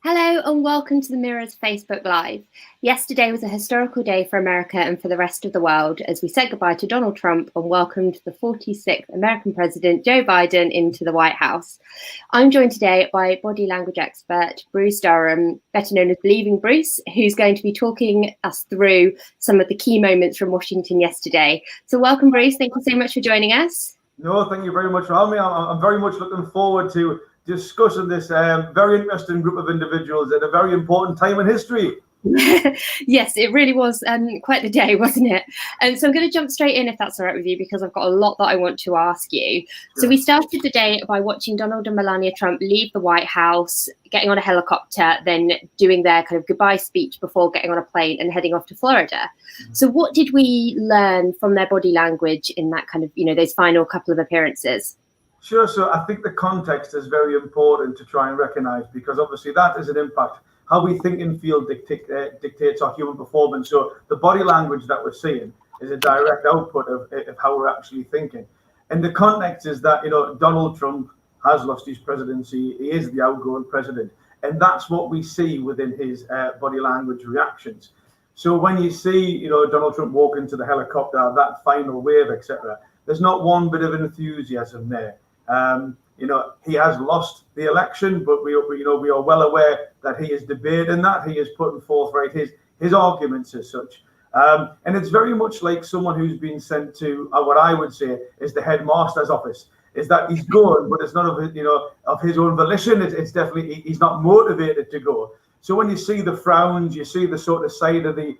Hello and welcome to the Mirror's Facebook Live. Yesterday was a historical day for America and for the rest of the world as we said goodbye to Donald Trump and welcomed the 46th American President Joe Biden into the White House. I'm joined today by body language expert Bruce Durham, better known as Believing Bruce, who's going to be talking us through some of the key moments from Washington yesterday. So welcome, Bruce. Thank you so much for joining us. No, thank you very much for having me. I'm very much looking forward to discussing this very interesting group of individuals at a very important time in history. Yes, it really was quite the day, wasn't it? And so I'm going to jump straight in, if that's all right with you, because I've got a lot that I want to ask you. Sure. So we started the day by watching Donald and Melania Trump leave the White House, getting on a helicopter, then doing their kind of goodbye speech before getting on a plane and heading off to Florida. Mm-hmm. So what did we learn from their body language in that kind of, those final couple of appearances? Sure. So I think the context is very important to try and recognize, because obviously that is an impact. How we think and feel dictates our human performance. So the body language that we're seeing is a direct output of how we're actually thinking. And the context is that, Donald Trump has lost his presidency. He is the outgoing president. And that's what we see within his body language reactions. So when you see, Donald Trump walk into the helicopter, that final wave, etc., there's not one bit of enthusiasm there. He has lost the election, but we are well aware that he is debating that. He is putting forth his arguments as such. And it's very much like someone who's been sent to what I would say is the headmaster's office. Is that he's going, but it's not of his own volition. It's definitely he's not motivated to go. So when you see the frowns, you see the sort of side of the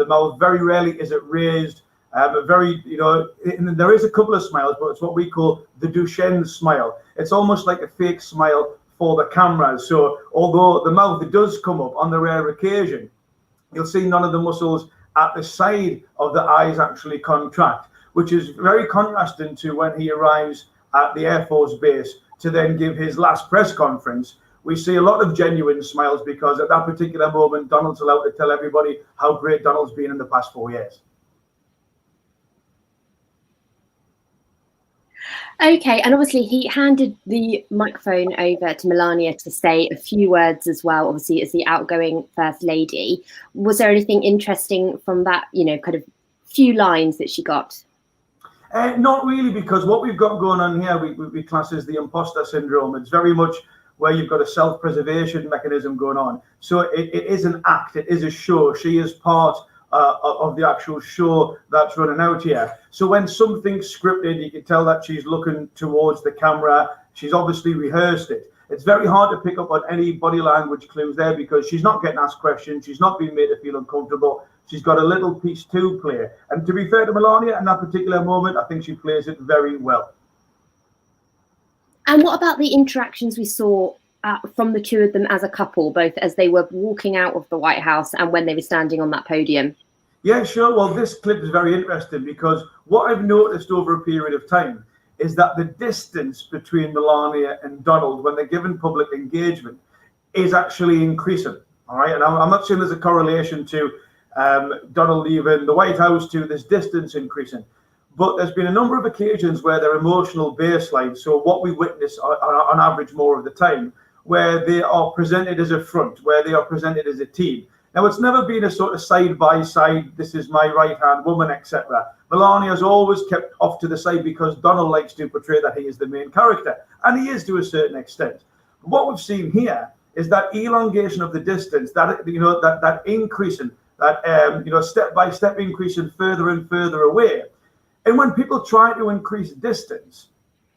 mouth. Very rarely is it raised. And there is a couple of smiles, but it's what we call the Duchenne smile. It's almost like a fake smile for the cameras. So although the mouth does come up on the rare occasion, you'll see none of the muscles at the side of the eyes actually contract, which is very contrasting to when he arrives at the Air Force Base to then give his last press conference. We see a lot of genuine smiles because at that particular moment, Donald's allowed to tell everybody how great Donald's been in the past 4 years. Okay, and obviously he handed the microphone over to Melania to say a few words as well, obviously as the outgoing First Lady. Was there anything interesting from that, kind of few lines that she got? Not really, because what we've got going on here, we class as the imposter syndrome. It's very much where you've got a self-preservation mechanism going on. So it is an act, it is a show. She is part of the actual show that's running out here. So when something's scripted, you can tell that she's looking towards the camera. She's obviously rehearsed it. It's very hard to pick up on any body language clues there because she's not getting asked questions. She's not being made to feel uncomfortable. She's got a little piece to play. And to be fair to Melania, in that particular moment, I think she plays it very well. And what about the interactions we saw from the two of them as a couple, both as they were walking out of the White House and when they were standing on that podium? Yeah, sure. Well, this clip is very interesting because what I've noticed over a period of time is that the distance between Melania and Donald when they're given public engagement is actually increasing. All right. And I'm not saying there's a correlation to Donald leaving the White House to this distance increasing. But there's been a number of occasions where their emotional baseline, so what we witness on average more of the time, where they are presented as a front, where they are presented as a team. Now, it's never been a sort of side-by-side, this is my right-hand woman, etc. Melania's always kept off to the side because Donald likes to portray that he is the main character, and he is to a certain extent. But what we've seen here is that elongation of the distance, that increasing, that step-by-step increasing further and further away. And when people try to increase distance,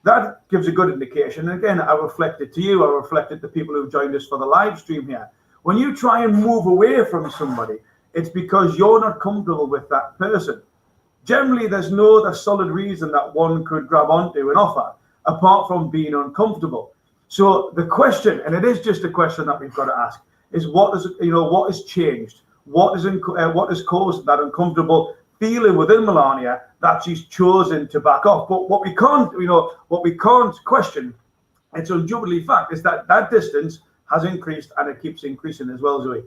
that gives a good indication. And again, I reflect it to you, I reflect it to people who've joined us for the live stream here. When you try and move away from somebody, it's because you're not comfortable with that person. Generally, there's no other solid reason that one could grab onto an offer apart from being uncomfortable. So the question, and it is just a question that we've got to ask, is what has changed? What has caused that uncomfortable feeling within Melania that she's chosen to back off? But what we can't question, it's undoubtedly fact, is that that distance has increased and it keeps increasing as well, Zoe.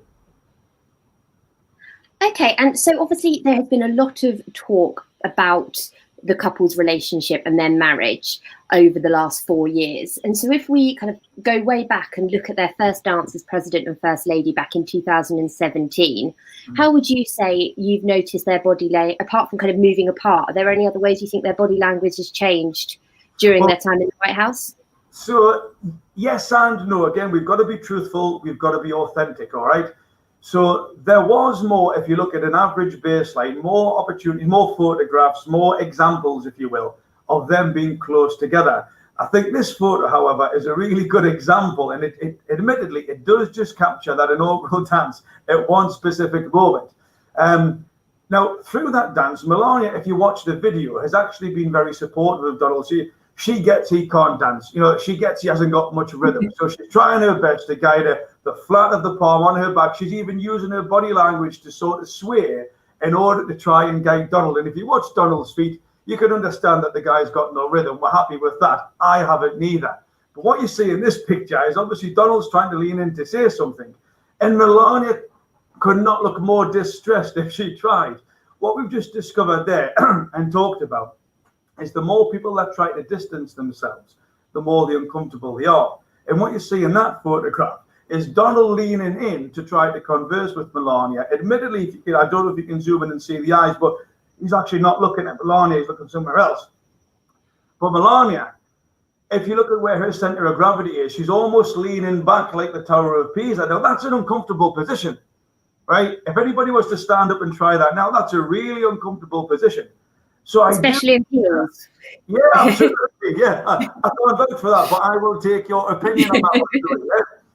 Okay, and so obviously there has been a lot of talk about the couple's relationship and their marriage. over the last 4 years. And so if we kind of go way back and look at their first dance as president and first lady back in 2017, how would you say you've noticed their body language, apart from kind of moving apart? Are there any other ways you think their body language has changed during their time in the White House? So yes and no. Again, we've got to be truthful. We've got to be authentic. All right. So there was more, if you look at an average baseline, more opportunity, more photographs, more examples, if you will, of them being close together. I think this photo, however, is a really good example, and it admittedly, it does just capture that inaugural dance at one specific moment. Now, through that dance, Melania, if you watch the video, has actually been very supportive of Donald. She gets he can't dance. You know, she gets he hasn't got much rhythm. So she's trying her best to guide her, the flat of the palm on her back. She's even using her body language to sort of sway in order to try and guide Donald. And if you watch Donald's feet, you can understand that the guy's got no rhythm. We're happy with that. I haven't neither. But what you see in this picture is obviously Donald's trying to lean in to say something. And Melania could not look more distressed if she tried. What we've just discovered there and talked about is the more people that try to distance themselves, the more uncomfortable they are. And what you see in that photograph is Donald leaning in to try to converse with Melania. Admittedly, I don't know if you can zoom in and see the eyes, but he's actually not looking at Melania, he's looking somewhere else. But Melania, if you look at where her center of gravity is, she's almost leaning back like the Tower of Pisa. Now, that's an uncomfortable position, right? If anybody was to stand up and try that now, that's a really uncomfortable position. So especially in heels. Yeah, absolutely. Yeah, I can't vote for that, but I will take your opinion on that one.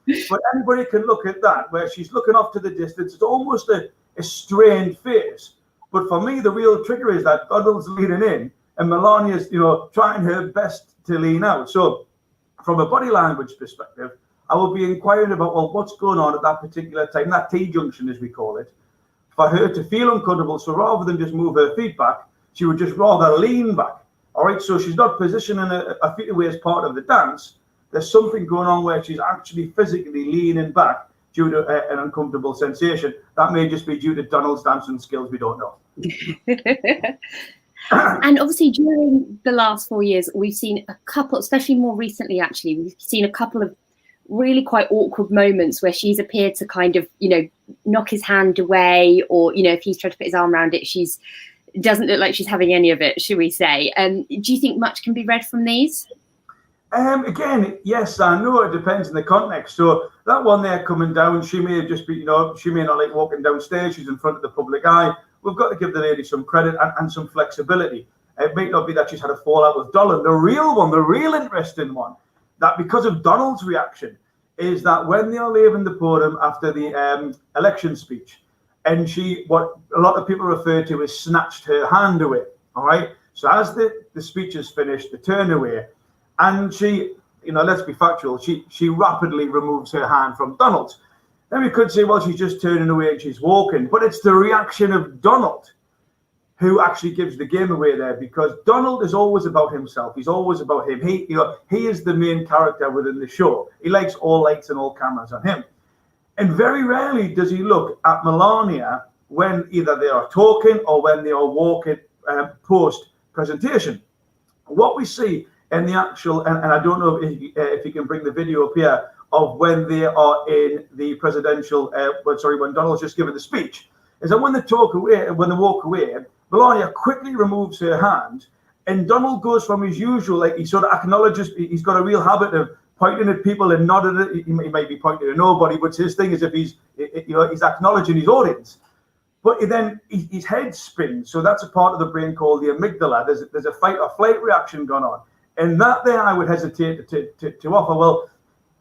Yeah? But anybody can look at that, where she's looking off to the distance. It's almost a strained face. But for me, the real trigger is that Donald's leaning in and Melania's, trying her best to lean out. So from a body language perspective, I will be inquiring about, well, what's going on at that particular time, that T-junction, as we call it, for her to feel uncomfortable. So rather than just move her feet back, she would just rather lean back. All right, so she's not positioning her feet away as part of the dance. There's something going on where she's actually physically leaning back due to an uncomfortable sensation. That may just be due to Donald's dancing skills. We don't know. And obviously, during the last 4 years, we've seen a couple, especially more recently, actually, we've seen a couple of really quite awkward moments where she's appeared to kind of, knock his hand away, or, if he's tried to put his arm around it, doesn't look like she's having any of it, should we say. Do you think much can be read from these? Again, yes and no. It depends on the context. So that one there coming down, she may have just be, she may not like walking downstairs. She's in front of the public eye. We've got to give the lady some credit and some flexibility. It may not be that she's had a fallout with Donald. The real one, the real interesting one, that because of Donald's reaction, is that when they are leaving the podium after the election speech, and what a lot of people refer to as snatched her hand away. All right. So as the speech is finished, they turn away, and she, let's be factual, she rapidly removes her hand from Donald's. Then we could say, well, she's just turning away and she's walking, but it's the reaction of Donald who actually gives the game away there, because Donald is always about himself. He's always about him. He is the main character within the show. He likes all lights and all cameras on him. And very rarely does he look at Melania when either they are talking or when they are walking post-presentation. What we see in the actual, and I don't know if you can bring the video up here, of when they are in the presidential, when Donald's just given the speech, is that when they walk away, Melania quickly removes her hand, and Donald goes from his usual, like he sort of acknowledges, he's got a real habit of pointing at people and nodding at, he might be pointing at nobody, but his thing is if he's acknowledging his audience. But then his head spins, so that's a part of the brain called the amygdala. There's a fight or flight reaction going on, and that there I would hesitate to offer. Well,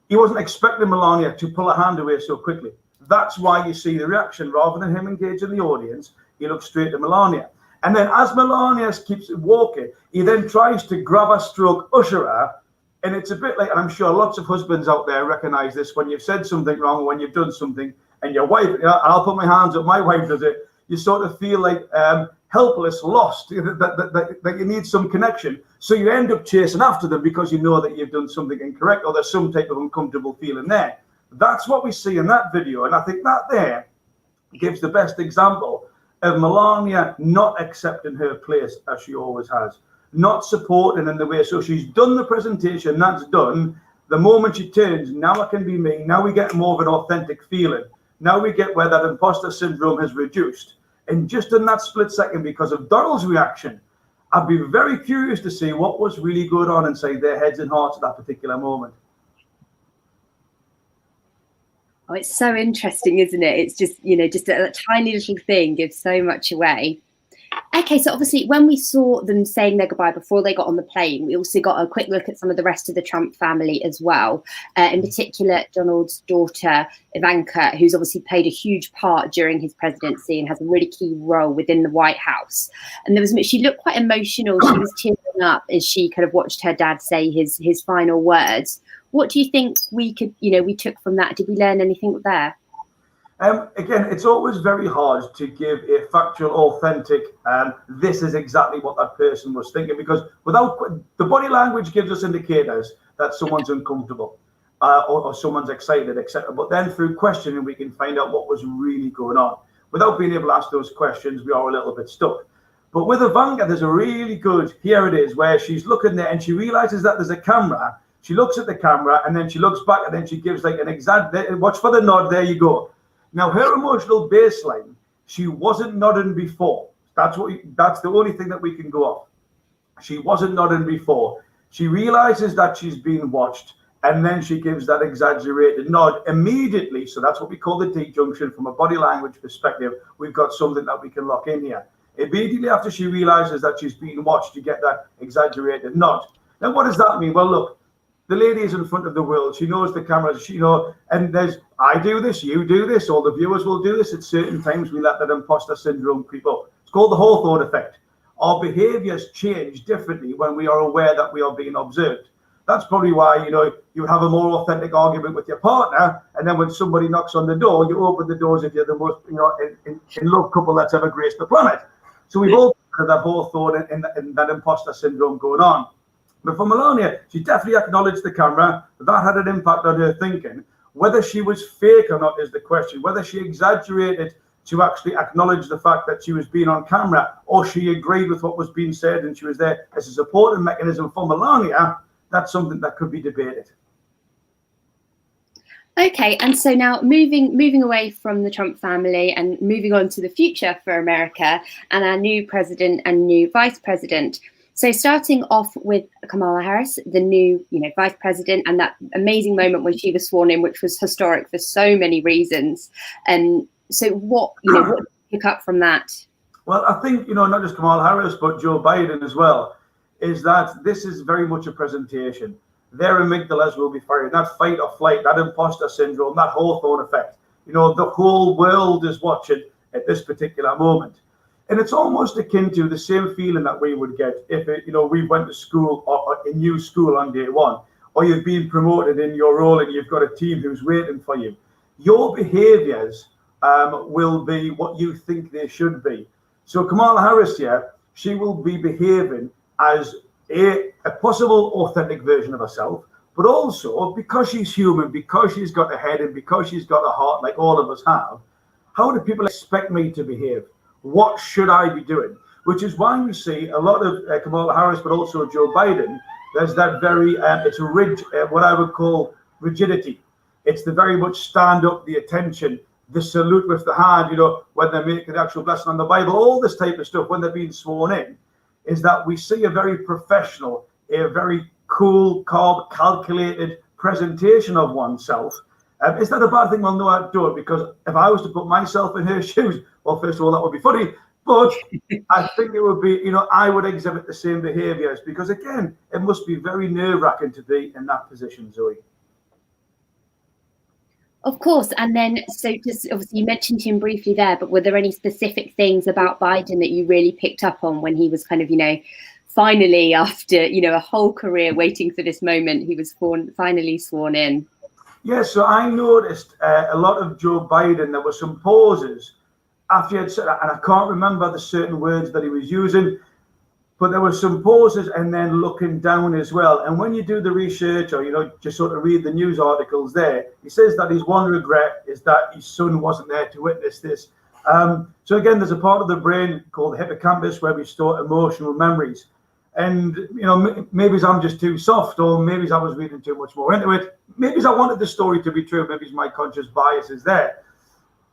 he wasn't expecting Melania to pull her hand away so quickly. That's why you see the reaction. Rather than him engaging the audience, he looks straight to Melania. And then as Melania keeps walking, he then tries to grab her, stroke, usher her. And it's a bit like, and I'm sure lots of husbands out there recognize this, when you've said something wrong or when you've done something, and your wife, I'll put my hands up, my wife does it, you sort of feel like helpless, lost, that you need some connection. So you end up chasing after them because you know that you've done something incorrect, or there's some type of uncomfortable feeling there. That's what we see in that video. And I think that there gives the best example of Melania not accepting her place as she always has. not supporting in the way. So she's done the presentation, that's done. The moment she turns, now I can be me. Now we get more of an authentic feeling. Now we get where that imposter syndrome has reduced. And just in that split second, because of Donald's reaction, I'd be very curious to see what was really going on inside their heads and hearts at that particular moment. Oh, it's so interesting, isn't it? It's just, just a tiny little thing gives so much away. Okay, so obviously when we saw them saying their goodbye before they got on the plane, we also got a quick look at some of the rest of the Trump family as well. In particular, Donald's daughter, Ivanka, who's obviously played a huge part during his presidency and has a really key role within the White House. And she looked quite emotional. She was tearing up as she kind of watched her dad say his final words. What do you think we took from that? Did we learn anything there? Again, it's always very hard to give a factual, authentic, this is exactly what that person was thinking, because without the body language gives us indicators that someone's uncomfortable or someone's excited, etc. But then through questioning, we can find out what was really going on. Without being able to ask those questions, we are a little bit stuck. But with Ivanka, there's a really good, here it is, where she's looking there and she realizes that there's a camera. She looks at the camera and then she looks back and then she gives like an exact, watch for the nod, there you go. Now, her emotional baseline, she wasn't nodding before. That's the only thing that we can go off. She wasn't nodding before. She realizes that she's being watched, and then she gives that exaggerated nod immediately. So that's what we call the D-junction. From a body language perspective, we've got something that we can lock in here. Immediately after she realizes that she's being watched, you get that exaggerated nod. Now, what does that mean? Well, look, the lady is in front of the world. She knows the cameras, and I do this, you do this, all the viewers will do this. At certain times, we let that imposter syndrome creep up. It's called the Hawthorne effect. Our behaviors change differently when we are aware that we are being observed. That's probably why, you have a more authentic argument with your partner. And then when somebody knocks on the door, you open the doors if you're the most, in love couple that's ever graced the planet. So we've all got that Hawthorne and that imposter syndrome going on. But for Melania, she definitely acknowledged the camera. That had an impact on her thinking. Whether she was fake or not is the question. Whether she exaggerated to actually acknowledge the fact that she was being on camera, or she agreed with what was being said and she was there as a supporting mechanism for Melania, that's something that could be debated. Okay, and so now moving away from the Trump family and moving on to the future for America and our new president and new vice president. So starting off with Kamala Harris, the new, vice president, and that amazing moment when she was sworn in, which was historic for so many reasons. And so what did you pick up from that? Well, I think, not just Kamala Harris, but Joe Biden as well, is that this is very much a presentation. Their amygdalas will be firing. That fight or flight, that imposter syndrome, that Hawthorne effect. The whole world is watching at this particular moment. And it's almost akin to the same feeling that we would get if, we went to school or a new school on day one, or you've been promoted in your role and you've got a team who's waiting for you. Your behaviors will be what you think they should be. So Kamala Harris here, she will be behaving as a possible authentic version of herself, but also because she's human, because she's got a head and because she's got a heart like all of us have, how do people expect me to behave? What should I be doing? Which is why we see a lot of Kamala Harris, but also Joe Biden. There's that very, it's a what I would call rigidity. It's the very much stand up, the attention, the salute with the hand, when they're making the actual blessing on the Bible, all this type of stuff when they're being sworn in, is that we see a very professional, a very cool, calm, calculated presentation of oneself. Is that a bad thing? Well, no, I don't, because if I was to put myself in her shoes, well, first of all, that would be funny, but I think it would be, I would exhibit the same behaviors, because again, it must be very nerve-wracking to be in that position, Zoe. Of course. And then, so just obviously you mentioned him briefly there, but were there any specific things about Biden that you really picked up on when he was kind of, finally, after, a whole career waiting for this moment, he was finally sworn in? Yeah, so I noticed a lot of Joe Biden, there were some pauses after he had said that, and I can't remember the certain words that he was using, but there were some pauses and then looking down as well. And when you do the research or, just sort of read the news articles there, he says that his one regret is that his son wasn't there to witness this. So again, there's a part of the brain called the hippocampus where we store emotional memories. And, you know, maybe I'm just too soft, or maybe I was reading too much more into it. Maybe I wanted the story to be true. Maybe my conscious bias is there.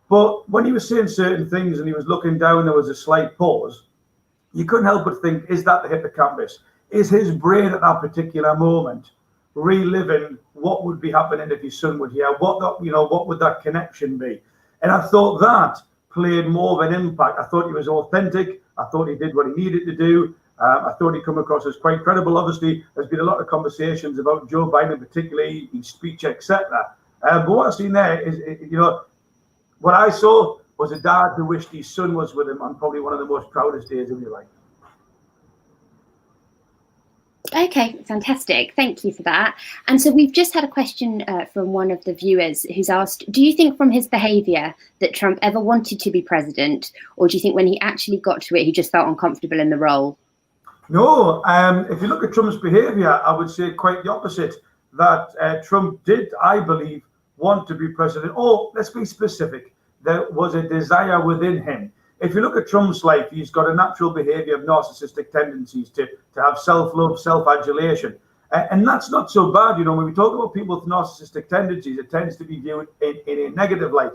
But when he was saying certain things and he was looking down, there was a slight pause. You couldn't help but think, is that the hippocampus? Is his brain at that particular moment reliving what would be happening if his son would hear? What would that connection be? And I thought that played more of an impact. I thought he was authentic. I thought he did what he needed to do. I thought he come across as quite credible. Obviously, there's been a lot of conversations about Joe Biden, particularly his speech, etc. But what I've seen there is, you know, what I saw was a dad who wished his son was with him on probably one of the most proudest days of his life. Okay, fantastic. Thank you for that. And so we've just had a question from one of the viewers who's asked, do you think from his behaviour that Trump ever wanted to be president, or do you think when he actually got to it, he just felt uncomfortable in the role? No, if you look at Trump's behaviour, I would say quite the opposite, that Trump did, I believe, want to be president. Or let's be specific, there was a desire within him. If you look at Trump's life, he's got a natural behavior of narcissistic tendencies to have self-love, self-adulation. And that's not so bad. You know, when we talk about people with narcissistic tendencies, it tends to be viewed in a negative light.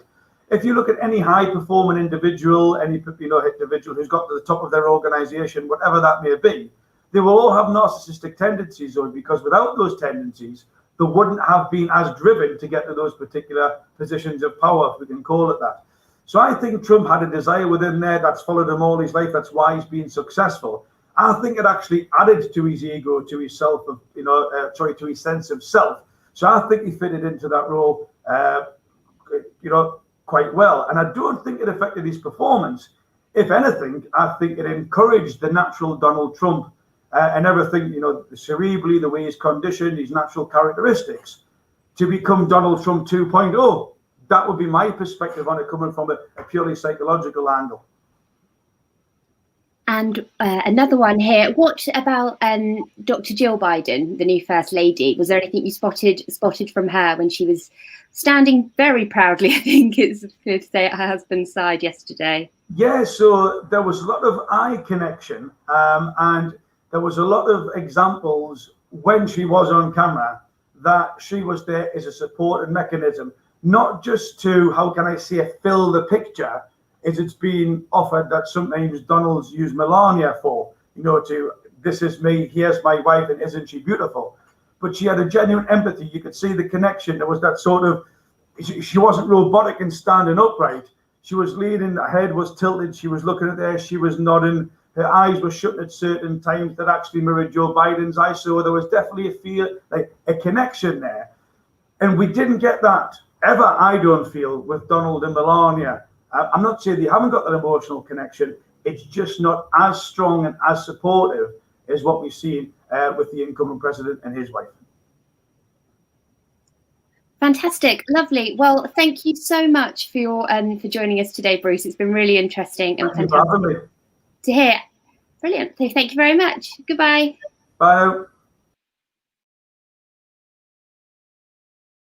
If you look at any high-performing individual, any individual who's got to the top of their organization, whatever that may be, they will all have narcissistic tendencies, or because without those tendencies, they wouldn't have been as driven to get to those particular positions of power, if we can call it that. So I think Trump had a desire within there that's followed him all his life. That's why he's been successful. I think it actually added to his ego, to his to his sense of self. So I think he fitted into that role, quite well. And I don't think it affected his performance. If anything, I think it encouraged the natural Donald Trump and everything, cerebrally, the way he's conditioned, his natural characteristics, to become Donald Trump 2.0. That would be my perspective on it, coming from a purely psychological angle. And another one here. What about Dr. Jill Biden, the new First Lady? Was there anything you spotted from her when she was standing very proudly, I think it's fair to say, at her husband's side yesterday? Yeah, so there was a lot of eye connection, and there was a lot of examples when she was on camera that she was there as a supporting mechanism, not just to, how can I say, fill the picture, as it's been offered that sometimes Donald's used Melania for, to, this is me, here's my wife, and isn't she beautiful? But she had a genuine empathy. You could see the connection. There was that sort of, she wasn't robotic and standing upright. She was leaning, her head was tilted, she was looking at there, she was nodding, her eyes were shut at certain times that actually mirrored Joe Biden's eyes. So there was definitely a feel, like a connection there. And we didn't get that ever, I don't feel, with Donald and Melania. I'm not saying they haven't got that emotional connection. It's just not as strong and as supportive as what we've seen with the incoming president and his wife. Fantastic, lovely. Well, thank you so much for joining us today, Bruce. It's been really interesting and fantastic to hear. Brilliant. So thank you very much. Goodbye. Bye.